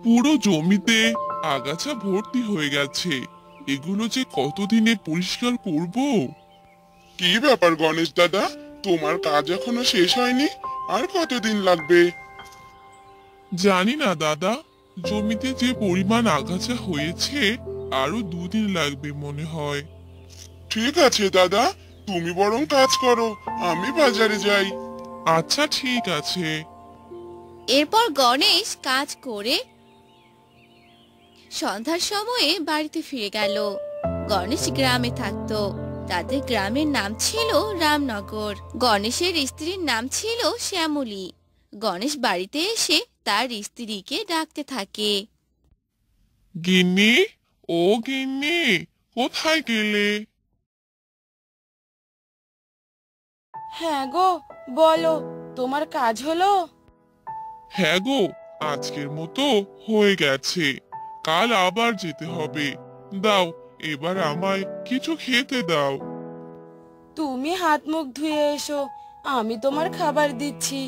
পুরো জমিতে আগাছা ভর্তি হয়ে গেছে। এগুলো যে কতদিনে পরিষ্কার করব। কি ব্যাপার গণেশ দাদা, তোমার কাজ এখনো শেষ হয়নি? আর কতদিন লাগবে? জানি না দাদা, জমিতে যে পরিমাণ আগাছা হয়েছে আরো 2 দিন লাগবে মনে হয়। ঠিক আছে দাদা, তুমি বরং কাজ করো, আমি বাজারে যাই। আচ্ছা ঠিক আছে। এরপর গণেশ কাজ করে সন্ধ্যার সময়ে বাড়িতে ফিরে গেল। গণেশ গ্রামে থাকতো। তাদের গ্রামের নাম ছিল রামনগর। গণেশের স্ত্রীর নাম ছিল শ্যামলী। গণেশ বাড়িতে এসে তার স্ত্রীকে ডাকতে থাকে। গিন্নি, ও গিন্নি, কোথায় গেলে? হ্যাঁ গো, বলো, তোমার কাজ হলো? হ্যাঁ গো, আজকের মতো হয়ে গেছে। কাল আবার যেতে হবে। দাও, এবার আমায় কিছু খেতে দাও। তুমি হাত মুখ ধুয়ে এসো, আমি তোমার খাবার দিচ্ছি।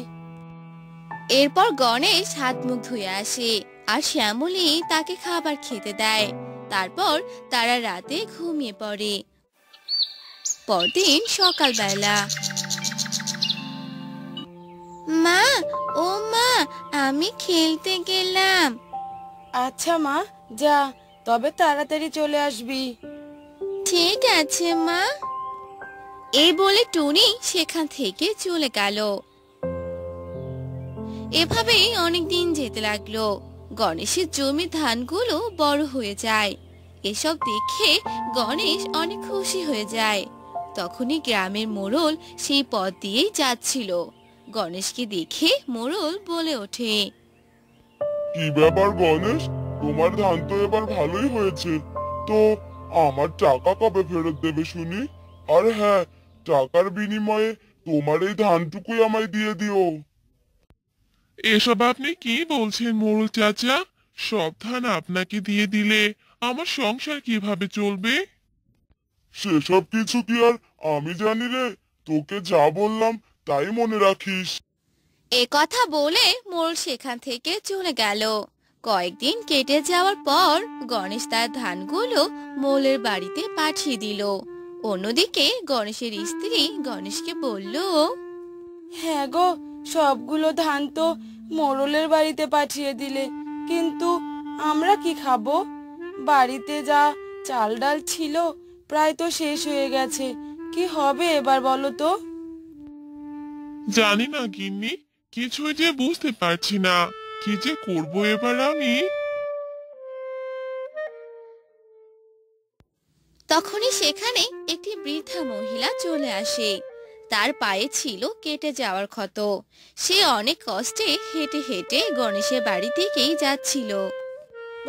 এরপর গণেশ হাত মুখ ধুয়ে আসে আর শ্যামলী তাকে খাবার খেতে দেয়। তারপর তারা রাতে ঘুমিয়ে পড়ে। পরদিন সকালবেলা, মা, ও মা, আমি খেলতে গেলাম। আচ্ছা মা, যা, তবে তাড়াতাড়ি চলে আসবি। ঠিক আছে মা। এই বলে টুনি সেখান থেকে চলে গেল। এভাবেই অনেক দিন যেতে লাগলো। গণেশের জমির ধানগুলো বড় হয়ে যায়। এসব দেখে গণেশ অনেক খুশি হয়ে যায়। তখনই গ্রামের মোড়ল সেই পথ দিয়েই যাচ্ছিল। গণেশকে দেখে মোড়ল বলে ওঠে, কি ব্যাপার গণেশ, তোমার ধান তো এবার ভালোই হয়েছে। তো আমার টাকা কবে ফেরত দেবে শুনি? আর হ্যাঁ, টাকার বিনিময়ে তোমার এই ধানটুকুই আমায় দিয়ে দিও। এসব আপনি কি বলছেন মোড়ল চাচা? সব ধান আপনাকে দিয়ে দিলে আমার সংসার কিভাবে চলবে? সেসব কিছু কি আর আমি জানি রে? তোকে যা বললাম তাই মনে রাখিস। এ কথা বলে মোড়ল সেখান থেকে চলে গেল। কয়েকদিন কেটে যাওয়ার পর গণেশ তার ধানগুলো মোড়লের বাড়িতে পাঠিয়ে দিল। অন্যদিকে গণেশের স্ত্রী গণেশকে বলল, হ্যাঁ গো, সবগুলো ধান তো মোড়লের বাড়িতে পাঠিয়ে দিলে, কিন্তু আমরা কি খাবো? বাড়িতে যা চাল ডাল ছিল প্রায় তো শেষ হয়ে গেছে। কি হবে এবার বলো তো? জানি না গিন্নি, কিছুই যে বুঝতে পারছি না। কি যে করব এবার আমি। তখনই সেখানে একটি বৃদ্ধা মহিলা চলে আসে। তার পায়ে ছিল কেটে যাওয়ার ক্ষত। সে অনেক কষ্টে হেঁটে হেঁটে গণেশের বাড়ি দিকেই যাচ্ছিল।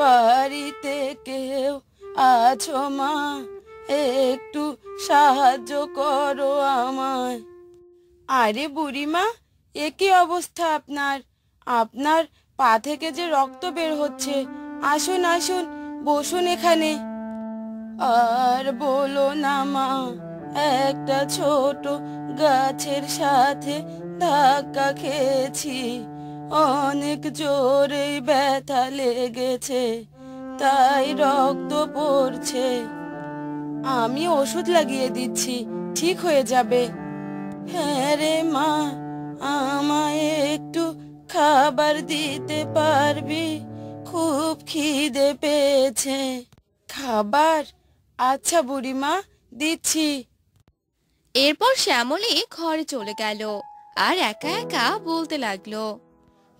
বাড়িতে কেউ আছো মা? একটু সাহায্য করো আমায়। আরে বুড়িমা, এ কি অবস্থা আপনার? আপনার পা থেকে যে রক্ত বের হচ্ছে। আসুন আসুন, বসুন এখানে। আর বলো না মা, একটা ছোট গাছের সাথে ধাক্কা খেয়েছি। অনেক জোরে ব্যথা লেগেছে, তাই রক্ত পড়ছে। আমি ওষুধ লাগিয়ে দিচ্ছি, ঠিক হয়ে যাবে। হ্যাঁ রে মা, আমায় একটু খাবার দিতে পারবি? খুব খিদে পেয়েছে। খাবার? আচ্ছা বুড়িমা, দিচ্ছি। এরপর শ্যামলী ঘরে চলে গেল আর একা একা বলতে লাগলো,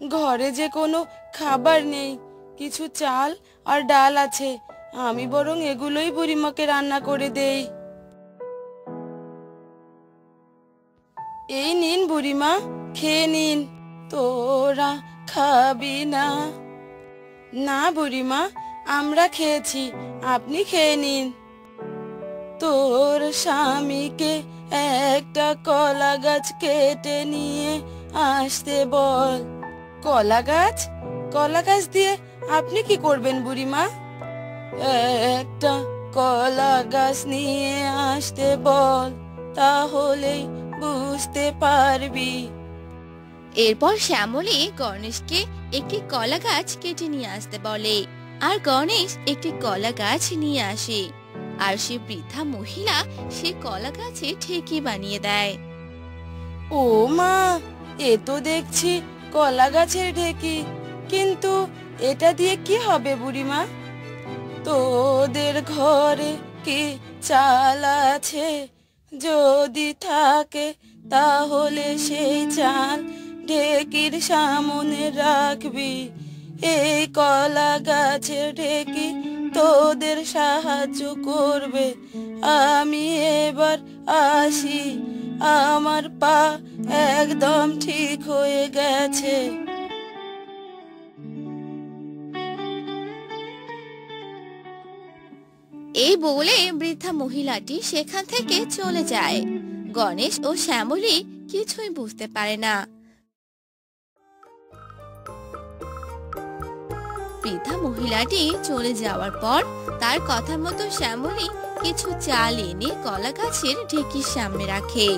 ঘরে যে কোনো খাবার নেই, কিছু চাল আর ডাল আছে। আমি বরং এগুলোই বুড়িমাকে রান্না করে দেই। এই নিন বুড়িমা, খেয়ে নিন। তোরা খাবি না? না বুড়িমা, আমরা খেয়েছি, আপনি খেয়ে নিন। তোর স্বামীকে একটা কলা গাছ কেটে নিয়ে আসতে বল। কলা গাছ? কলা গাছ দিয়ে আপনি কি করবেন বুড়িমা? একটা কলা গাছ নিয়ে আসতে বল, তাহলেই বুঝতে পারবি। এরপর শ্যামলী গণেশকে একটি কলা গাছ কেটে নিয়ে আসতে বলে, আর গণেশ একটি কলা গাছ নিয়ে আসে। আর সে বৃদ্ধা মহিলা সে কলা গাছে ঠেকি বানিয়ে দেয়। ও মা, এ তো দেখছি কলা গাছের ঢেকি, কিন্তু এটা দিয়ে কি হবে বুড়িমা? তোদের ঘরে কি চাল আছে? যদি থাকে তাহলে সেই চাল ঢেকির সামনে রাখবি। এই কলা গাছের ঢেকি তোদের সাহায্য করবে। আমি এবার আসি, আমার পা একদম ঠিক হয়ে গেছে। এই বলে বৃদ্ধা মহিলাটি সেখান থেকে চলে যায়। গণেশ ও শ্যামলী কিছুই বুঝতে পারে না। বৃদ্ধা মহিলাটি চলে যাওয়ার পর তার কথা মতো শ্যামলী কিছু চাল এনে কলা গাছের ঢেকির সামনে রাখে,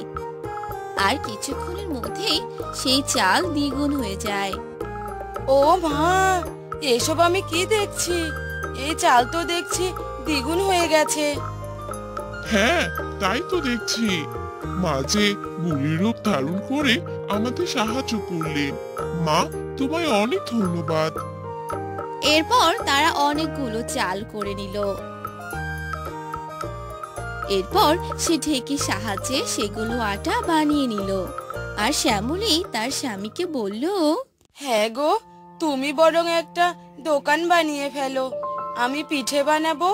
আর কিছুক্ষণের মধ্যেই সেই চাল দ্বিগুণ হয়ে যায়। ও মা, এসব আমি কি দেখছি? এই চাল তো দেখছি দ্বিগুণ হয়ে গেছে। হ্যাঁ, তাই তো দেখছি। মাঝে বুড়ির রূপ ধারণ করে আমাদের সাহায্য করলেন। মা, তোমায় অনেক ধন্যবাদ। এরপর তারা অনেকগুলো চাল করে নিল। এরপর সে ঢেকির সাহায্যে সেগুলো আটা বানিয়ে নিল। আর শ্যামলী তার স্বামীকে বলল, হ্যাঁ গো, তুমি বরং একটা দোকান বানিয়ে ফেলো। আমি পিঠে বানাবো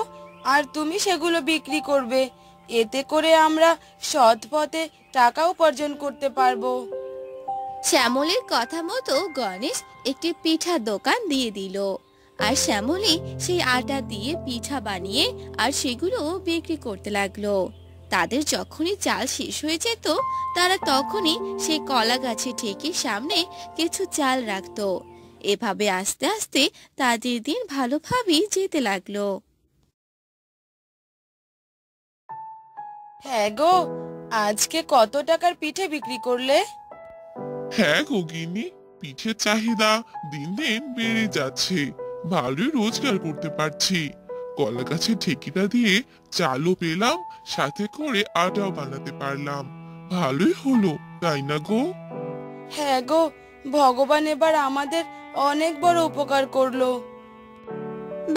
আর তুমি সেগুলো বিক্রি করবে। এতে করে আমরা সৎ পথে টাকা উপার্জন করতে পারবো। শ্যামলীর কথা মতো গণেশ একটি পিঠার দোকান দিয়ে দিল। আর শ্যামলী সেই আটা দিয়ে পিঠা বানিয়ে আর সেগুলো বিক্রি করতে লাগলো। তাদের যখনই চাল শেষ হয়ে যেত, তারা তখনই সেই কলা গাছে ঠেকির সামনে কিছু চাল রাখতো। এভাবে আস্তে আস্তে তাদের দিন ভালোভাবেই যেতে লাগলো। হ্যাঁ গো, আজকে কত টাকার পিঠে বিক্রি করলে? হ্যাঁ গো গিন্নি, পিঠের চাহিদা দিন দিন বেড়ে যাচ্ছে। ভালোই রোজগার করতে পারছি। কলা গাছের ঠেকিটা দিয়ে চালও পেলাম, সাথে করে আটাও বানাতে পারলাম। ভালোই হলো, তাই না গো? হ্যাঁ গো, ভগবান এবার আমাদের অনেক বড় উপকার করলো।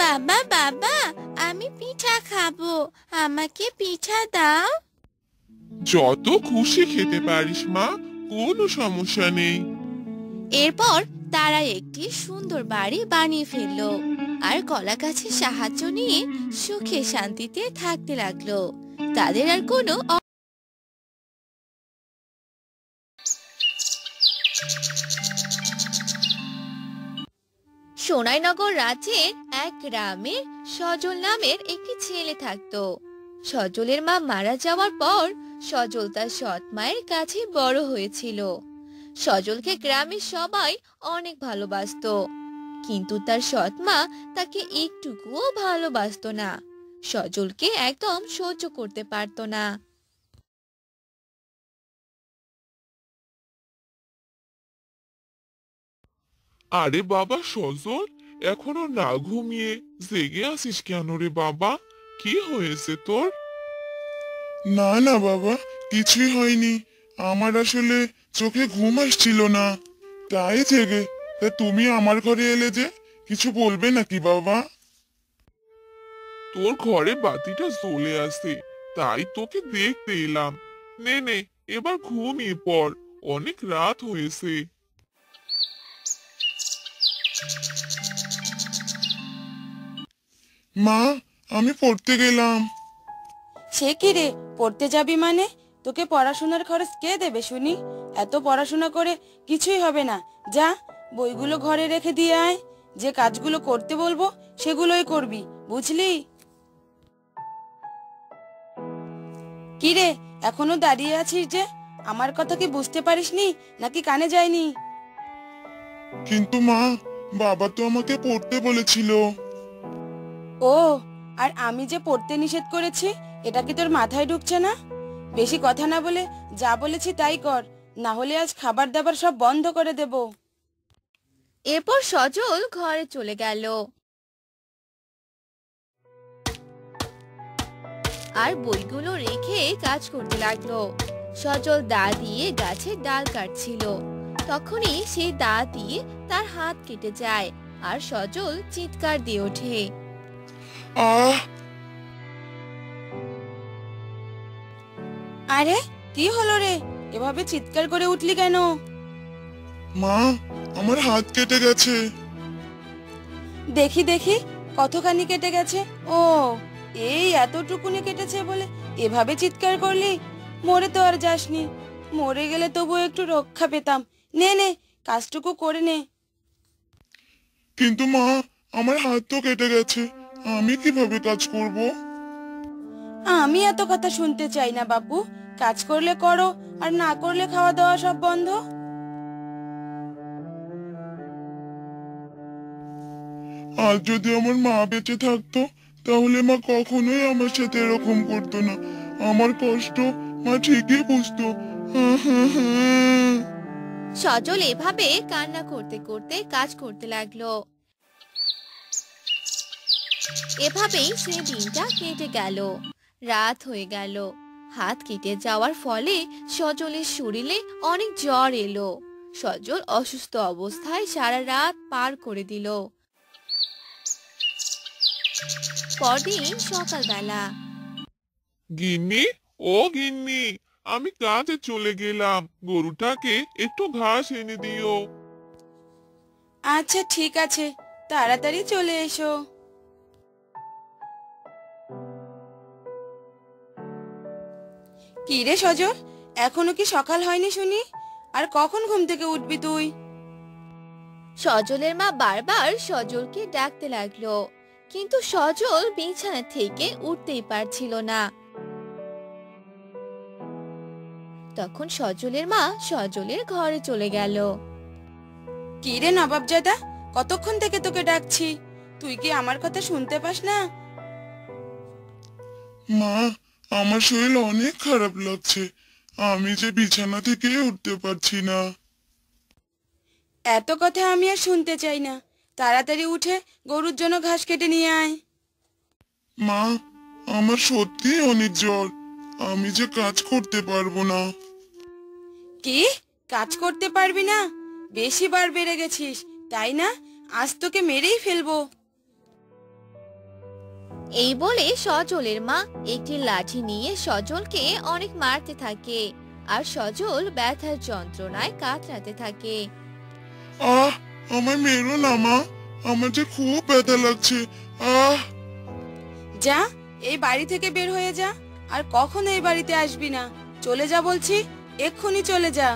বাবা বাবা, আমি পিঠা খাবো, আমাকে পিঠা দাও। যত খুশি খেতে পারিস মা, কোনো সমস্যা নেই। এরপর তারা একটি সুন্দর বাড়ি বানিয়ে ফেললো আর কলা গাছের সাহায্য নিয়ে সুখে শান্তিতে থাকতে লাগলো। তাদের আর কোনো সোনাইনগর রাজ্যের এক গ্রামে সজল নামের একটি ছেলে থাকতো। সজলের মা মারা যাওয়ার পর সজল তার সৎ মায়ের কাছে বড় হয়েছিল। সজলকে গ্রামের সবাই অনেক ভালোবাসতো, কিন্তু তার সৎ মা তাকে একটুকুও ভালোবাসতো না। সজলকে একদম সহ্য করতে পারতো না। আরে বাবা সজল, এখনো না ঘুমিয়ে জেগে আছিস কেন রে বাবা? কি হয়েছে তোর? না না বাবা, কিছুই হয়নি। আমার আসলে চোখে ঘুম আসছিল না, তাই জেগে। তা তুমি আমার ঘরে এলে যে, কিছু বলবে নাকি বাবা? তোর ঘরে বাতিটা জ্বলে আছে, তাই তোকে দেখতে এলাম। নে নে, এবার ঘুমিয়ে পড়, অনেক রাত হয়েছে। মা, আমি পড়তে গেলাম। সে কি রে, পড়তে যাবি মানে? তোকে পড়াশোনার খরচ কে দেবে শুনি? এত পড়াশোনা করে কিছুই হবে না। যা, বইগুলো ঘরে রেখে দিয়ে আয়। যে কাজগুলো করতে বলবো সেগুলোই করবি, বুঝলি? কি রে, এখনো দাঁড়িয়ে আছিস যে? আমার কথা কি বুঝতে পারিসনি, নাকি কানে যায়নি? কিন্তু মা, বাবা তো আমাকে পড়তে বলেছিল। ও, আর আমি যে পড়তে নিষেধ করেছি, এটা কি তোর মাথায় ঢুকছে না? বেশি কথা না বলে যা বলেছি তাই কর, না হলে আজ খাবার দাবার সব বন্ধ করে দেব। এরপর সজল ঘরে চলে গেল আর বইগুলো রেখে কাজ করতে লাগলো। সজল দা দিয়ে গাছের ডাল কাটছিল, তখনই সেই দা দিয়ে তার হাত কেটে যায় আর সজল চিৎকার দিয়ে ওঠে। আহ আরে কি হলো রে, এভাবে চিৎকার করে উঠলি কেন? মা, আমার হাত কেটে গেছে। দেখি দেখি কতখানি কেটে গেছে। ও, এই এতটুকুনি কেটেছে বলে এভাবে চিৎকার করলি? মরে তো আর যাসনি, মরে গেলে তবু একটু রক্ষা পেতাম। নে নে, কাজটুকু করে নে। কিন্তু মা, আমার হাত তো কেটে গেছে, আমি কিভাবে কাজ করব? আমি এত কথা শুনতে চাই না বাপু, কাজ করলে করো আর না করলে খাওয়া দাওয়া সব বন্ধ। আজ যদি আমার মা বেঁচে থাকতো তাহলে মা কখনোই আমার সাথে এরকম করতো না। আমার কষ্ট মা ঠিকই বুঝতো। সজল এভাবে কান্না করতে করতে কাজ করতে লাগলো। এভাবেই সে দিনটা কেটে গেল। রাত হয়ে গেল। হাত কেটে যাওয়ার ফলে সজলের শরীরে অনেক জ্বর এলো। সজল অসুস্থ অবস্থায় সারা রাত পার করে দিল। পরদিন সকালবেলা। গিন্নি, ও গিন্নি, আমি কাজে চলে গেলাম, গরুটাকে একটু ঘাস এনে দিও। আচ্ছা ঠিক আছে, তাড়াতাড়ি চলে এসো। কি রে সজল, এখনো কি সকাল হয়নি শুনি? আর কখন ঘুম থেকে উঠবি তুই? সজলের মা বারবার সজলকে ডাকতে লাগলো, কিন্তু সজল বিছানা থেকে উঠতেই পারছিল না। তখন সজলের মা সজলের ঘরে চলে গেল। কি রে নবাবজাদা, কতক্ষণ থেকে তোকে ডাকছি, তুই কি আমার কথা শুনতে পাস না? মা, আমার শরীর অনেক খারাপ লাগছে, আমি যে বিছানা থেকে উঠতে পারছি না। এত কথা আমি আর শুনতে চাই না, তাড়াতাড়ি উঠে গরুর জন্য ঘাস কেটে নিয়ে আয়। মা, আমার সত্যি অনেক জ্বর, আমি যে কাজ করতে পারবো না। কি, কাজ করতে পারবি না? বেশি বার বেড়ে গেছিস তাই না? আজ তোকে মেরেই ফেলবো। এই বলে সজলের মা একটি লাঠি নিয়ে সজলকে অনেক মারতে থাকে আর সজল ব্যথার যন্ত্রণায় কাতরাতে থাকে। আহ, আমায় মেরো না মা, আমার যে খুব ব্যথা লাগছে। আহ যা, এই বাড়ি থেকে বের হয়ে যা, আর কখনো এই বাড়িতে আসবি না। চলে যা বলছি, এক্ষুনি চলে যা।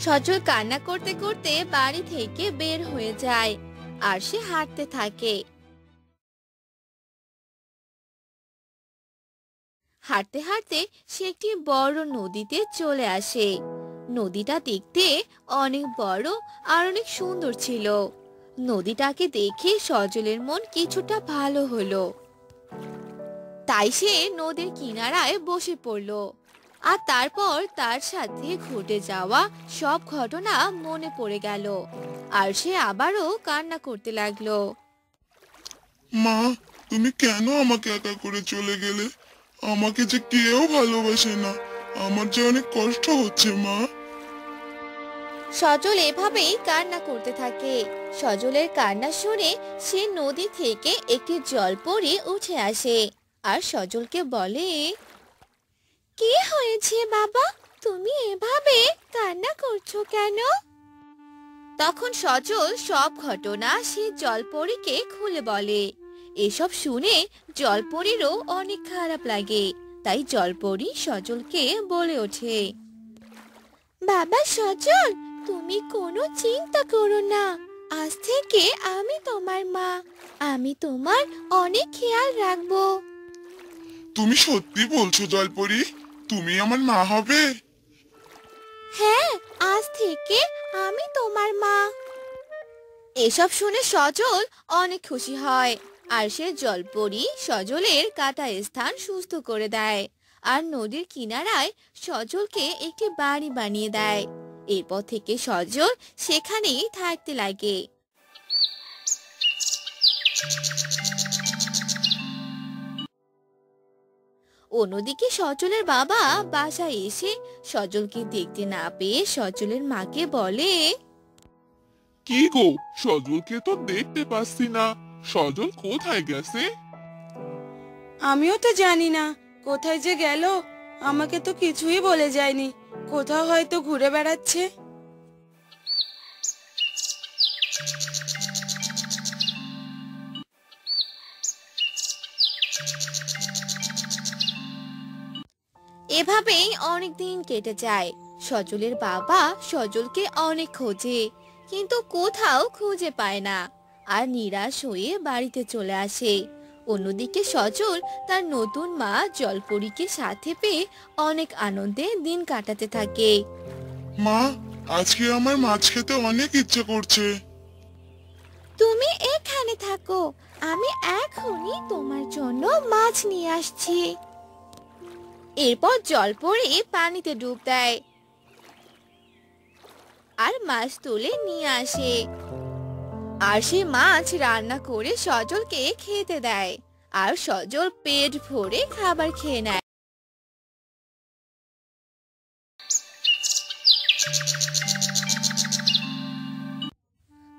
সজল কান্না করতে করতে বাড়ি থেকে বের হয়ে যায় আর সে হাঁটতে থাকে। হাঁটতে হাঁটতে সে একটি বড় নদীতে চলে আসে। নদীটা দেখতে অনেক বড় আর অনেক সুন্দর ছিল। নদীটাকে দেখে সজলের মন কিছুটা ভালো হলো, তাই সে নদীর কিনারায় বসে পড়লো আর তারপর তার সাথে ঘটে যাওয়া সব ঘটনা মনে পড়ে গেল আর সে আবারও কান্না করতে লাগলো। মা, তুমি কেন আমাকে একা করে চলে গেলে? আমাকে যে কেউ ভালোবাসে না, আমার যে অনেক কষ্ট হচ্ছে মা। সজল এভাবেই কান্না করতে থাকে। সজলের কান্না শুনে সে নদী থেকে একটি জলপরি উঠে আসে আর সজলকে বলে, কি হয়েছে বাবা, তুমি এভাবে কান্না করছো কেন? তখন সজল সব ঘটনা সে জলপরীকে খুলে বলে। এসব শুনে জলপরীরও অনেক খারাপ লাগে, তাই জলপরী সজলকে বলে ওঠে, বাবা সজল, তুমি কোনো চিন্তা করো না, আজ থেকে আমি তোমার মা, আমি তোমার অনেক খেয়াল রাখবো। তুমি সত্যি বলছো জলপরি? তুমি আমার মা হবে? হ্যাঁ, আজ থেকে আমি তোমার মা। এসব শুনে সজল অনেক খুশি হয় আর সে জলপরি সজলের কাটা স্থান সুস্থ করে দেয় আর নদীর কিনারায় সজলকে একটি বাড়ি বানিয়ে দেয়। এরপর থেকে সজল সেখানেই থাকতে লাগে। অন্যদিকে সজলের বাবা বাসায় এসে সজলকে দেখতে না পেয়ে সজলের মাকে বলে, কি গো, সজলকে তো দেখতে পাচ্ছি না। সজল কোথায় গেছে? আমিও তো জানি না কোথায় যে গেল, আমাকে তো কিছুই বলে যায়নি। কোথাও হয়তো ঘুরে বেড়াচ্ছে। এভাবেই অনেক দিন কেটে যায়। সজলের বাবা সজলকে অনেক খোঁজে, কিন্তু কোথাও খুঁজে পায় না, আর নিরাশ হয়ে বাড়িতে চলে আসে। অন্যদিকে সজল তার নতুন মা জলপরীকে সাথে পেয়ে অনেক আনন্দে দিন কাটাতে থাকে। মা, আজকে আমার মাছ খেতে অনেক ইচ্ছে করছে। তুমি এখানে থাকো, আমি এখনই তোমার জন্য মাছ নিয়ে আসছি। এরপর জলপরী পানিতে ডুব দেয় আর মাছ তুলে নিয়ে আসে, আর সে মাছ রান্না করে সজলকে খেতে দেয়। আর সজল পেট ভরে খাবার খেয়ে নেয়।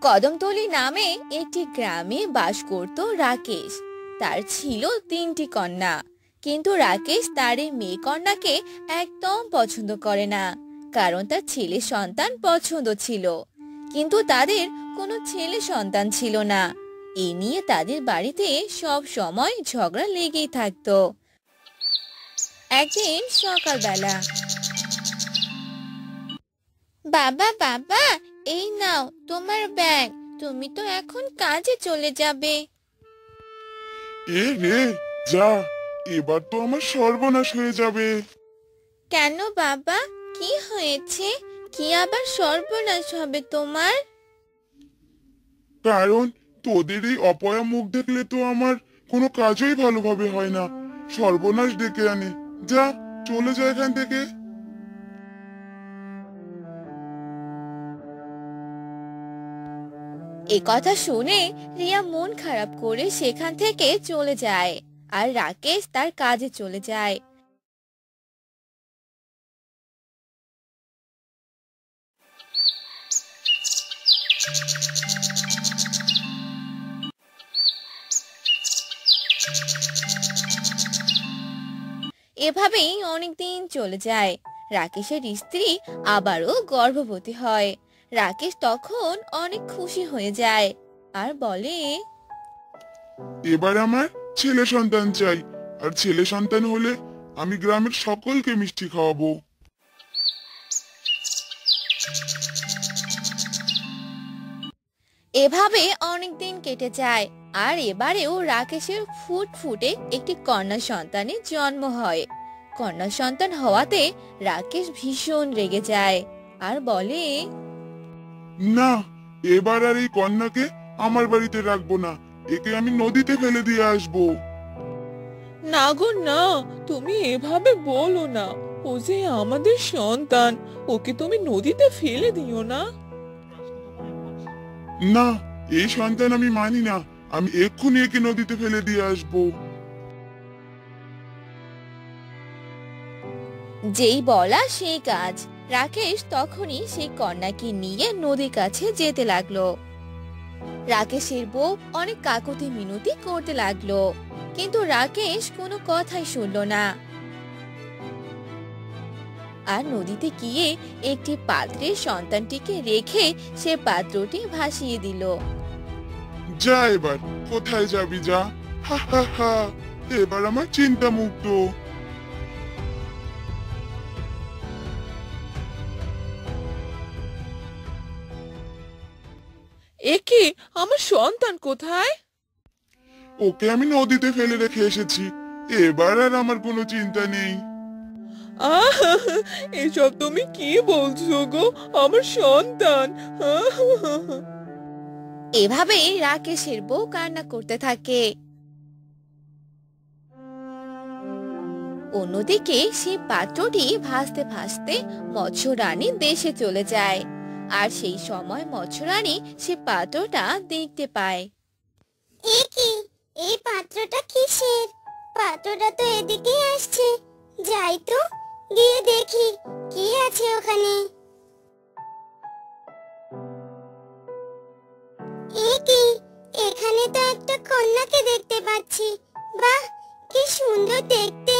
কদমতলী নামে একটি গ্রামে বাস করত রাকেশ। তার ছিল 3টি কন্যা, কিন্তু রাকেশ তার এই মেয়ে কন্যাকে একদম পছন্দ করে না, কারণ তার ছেলে সন্তান পছন্দ ছিল, কিন্তু তাদের কোনো ছেলে সন্তান ছিল না। এই নিয়ে তাদের বাড়িতে সব সময় ঝগড়া লেগেই থাকতো। একদিন সকালবেলা, বাবা বাবা, এই নাও তোমার ব্যাগ, তুমি তো এখন কাজে চলে যাবে। এ রে, যা, এবার তো আমার সর্বনাশ হয়ে যাবে। কেন বাবা, কি হয়েছে? কি আবার সর্বনাশ হবে তোমার? কারণ তোদের এই অপয়া মুখ দেখলে তো আমার কোনো কাজই ভালোভাবে হয় না, সর্বনাশ ডেকে আনে। যা, চলে যা এখান থেকে। এ কথা শুনে রিয়া মন খারাপ করে সেখান থেকে চলে যায়, আর রাকেশ তার কাজে চলে যায়। এভাবেই অনেকদিন চলে যায়। রাকেশের স্ত্রী আবারও গর্ভবতী হয়। রাকেশ তখন অনেক খুশি হয়ে যায় আর বলে, এবার আমার ছেলে সন্তান চাই, আর ছেলে সন্তান হলে আমি গ্রামের সকলকে মিষ্টি খাওয়াবো। এভাবে অনেকদিন কেটে যায়, আর এবারেও রাকেশের ফুটফুটে একটি কন্যা সন্তানের জন্ম হয়। কন্যা সন্তান হওয়াতে রাকেশ ভীষণ রেগে যায় আর বলে, না, এবার আর এই কন্যাকে আমার বাড়িতে রাখবো না, একে আমি নদীতে ফেলে দিয়ে আসবো। না গো না, তুমি এভাবে বলো না। ও যে আমাদের সন্তান, ওকে তুমি নদীতে ফেলে দিও না। না, এই সন্তান আমি মানি না, আমি এক্ষুনি একে নদীতে ফেলে দিয়ে আসবো। যেই বলা সেই কাজ। রাকেশ তখনই সেই কন্যাকে নিয়ে নদীর কাছে যেতে লাগলো। রাকেশের বউ অনেক কাকুতি মিনতি করতে লাগলো, কিন্তু রাকেশ কোনো কথাই শুনলো না। আর নদীতে গিয়ে একটি পাত্রে সন্তানটিকে রেখে সে পাত্রটি ভাসিয়ে দিল। যা, এবার কোথায় যাবি, যা। হা হা হা, এবার আমার চিন্তা মুক্ত। একে, আমার সন্তান কোথায়? ওকে আমি নদীতে ফেলে রেখে এসেছি, এবার আর আমার কোনো চিন্তা নেই। আহ, এসব তুমি কি বলছো গো? আমার সন্তান। এভাবেই রাকেশের বউ কান্না করতে থাকে। অন্যদিকে সেই পাত্রটি ভাসতে ভাসতে মৎস্য রানীর দেশে চলে যায়। আর সেই সময় মৎস্য রানী সে পাত্রটা দেখতে পায়। এ কি, এই পাত্রটা কিসের? পাত্রটা তো এদিকেই আসছে। যাই তো, গিয়ে দেখি কি আছে ওখানে। এ কি, এখানে তো একটা কন্যাকে দেখতে পাচ্ছি। বাহ, কি সুন্দর দেখতে।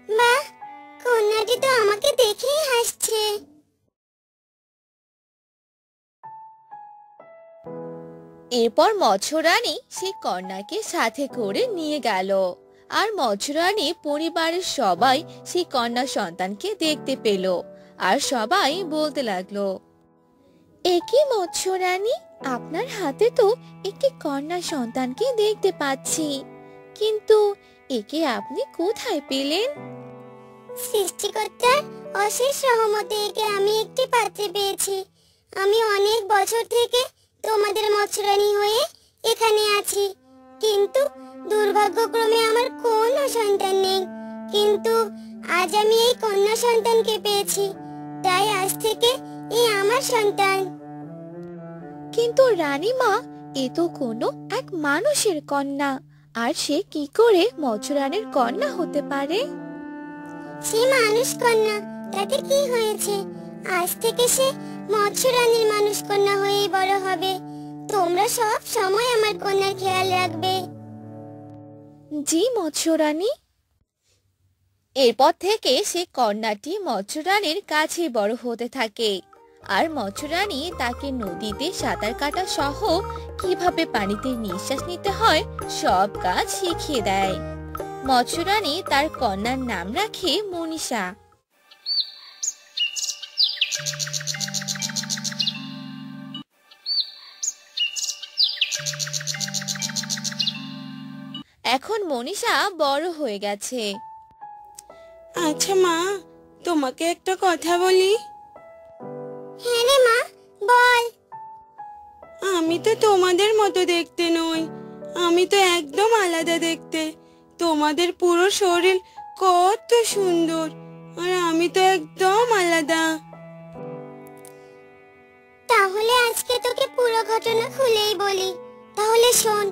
বাহ, কন্যাটি তো আমাকে দেখেই হাসছে। এরপর মৎস্য রানী সেই কন্যাকে সাথে করে নিয়ে গেল। আর মৎস্য রানী পরিবারের সবাই সেই কন্যা সন্তানকে দেখতে পেল। আর সবাই বলতে লাগলো, একই মৎস্য রানী, আপনার হাতে তো একটি কন্যা সন্তানকে দেখতে পাচ্ছি, কিন্তু একে আপনি কোথায় পেলেন? সৃষ্টিকর্তার অশেষ রহমতে একে আমি একটি পাত্রে পেয়েছি। আমি অনেক বছর থেকে তোমাদের মৎস্যরানী হয়ে এখানে আছি, কিন্তু দুর্ভাগ্যক্রমে আমার কোনো সন্তান নেই। কিন্তু আজ আমি এই কন্যা সন্তানকে পেয়েছি, তাই আজ থেকে এই আমার সন্তান। কিন্তু রানীমা, এ তো কোনো এক মানুষের কন্যা, আর সে কি করে মৎস্য রানীর কন্যা হতে পারে? সে মানুষ কন্যা, তাতে কি হয়েছে? আজ থেকে সে মৎস্য রানীর মানুষ কন্যা হয়েই বড় হবে। তোমরা সব সময় আমার কন্যার খেয়াল রাখবে। জি মৎস্য রানী। এরপর থেকে সে কন্যাটি মৎস্য রানীর কাছে বড় হতে থাকে। আর মৎস্য রানী তাকে নদীতে সাঁতার কাটা সহ কিভাবে পানিতে নিঃশ্বাস নিতে হয় সব কাজ শিখিয়ে দেয়। মৎস্য রানী তার কন্যার নাম রাখে মনীষা। এখন মনীষা বড় হয়ে গেছে। আচ্ছা মা, তোমাকে একটা কথা বলি। হ্যাঁ রে মা, বল। আমি তো তোমাদের মতো দেখতে নই, আমি তো একদম আলাদা দেখতে। তোমাদের পুরো শরীর কত সুন্দর, আর আমি তো একদম আলাদা। তাহলে আজকে তোকে পুরো ঘটনা খুলেই বলি। তাহলে শোন,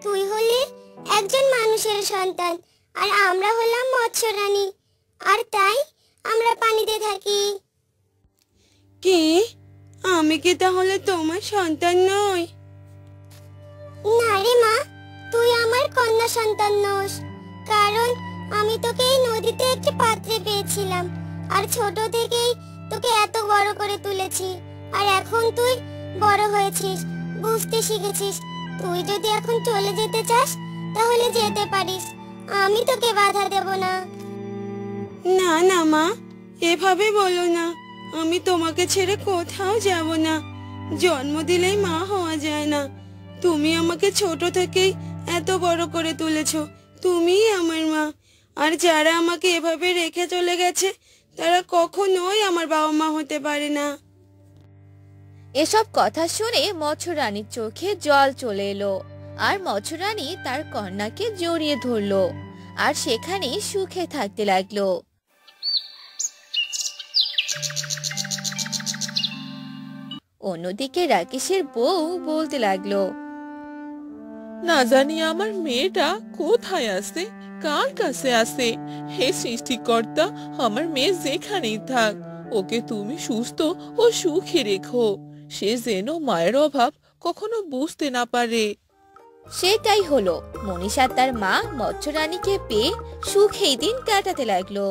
তুই হলি একজন মানুষের সন্তান, আর আমরা হলাম মৎস্য রানী, আর তাই আমরা পানিতে থাকি। কি, আমি কি তাহলে তোমার সন্তান নই? না রে মা, তুই আমার কন্যা সন্তান নস, কারণ আমি তোকে এই নদীতে একটি পাত্রে পেয়েছিলাম, আর ছোট থেকেই তোকে এত বড় করে তুলেছি। আর এখন তুই বড় হয়েছিস, বুঝতে শিখেছিস। তুই যদি এখন চলে যেতে চাস তাহলে যেতে পারিস, আমি তোকে বাধা দেব না। না না মা, এভাবে বলো না। আমি তোমাকে ছেড়ে কোথাও যাব না। জন্ম দিলেই মা হওয়া যায় না। তুমি আমাকে ছোট থেকেই এত বড় করে তুলেছো, তুমিই আমার মা। আর যারা আমাকে এভাবে রেখে চলে গেছে তারা কখনোই আমার বাবা মা হতে পারে না। এসব কথা শুনে মৎস্য রানীর চোখে জল চলে এলো। আর মৎস্য রানী তার কন্যাকে জড়িয়ে ধরলো, আর সেখানে সুখে থাকতে লাগলো। অন্যদিকে রাকেশের বউ বলতে লাগলো, না জানি আমার মেয়েটা কোথায় আছে, কার কাছে আছে। হে সৃষ্টিকর্তা, আমার মেয়ে যেখানেই থাক, ওকে তুমি সুস্থ ও সুখে রেখো। সে যেন মায়ের অভাব কখনো বুঝতে না পারে। সেটাই হলো। মনীষা তার মা মৎস্য রানীকে পেয়ে সুখেই দিন কাটাতে লাগলো।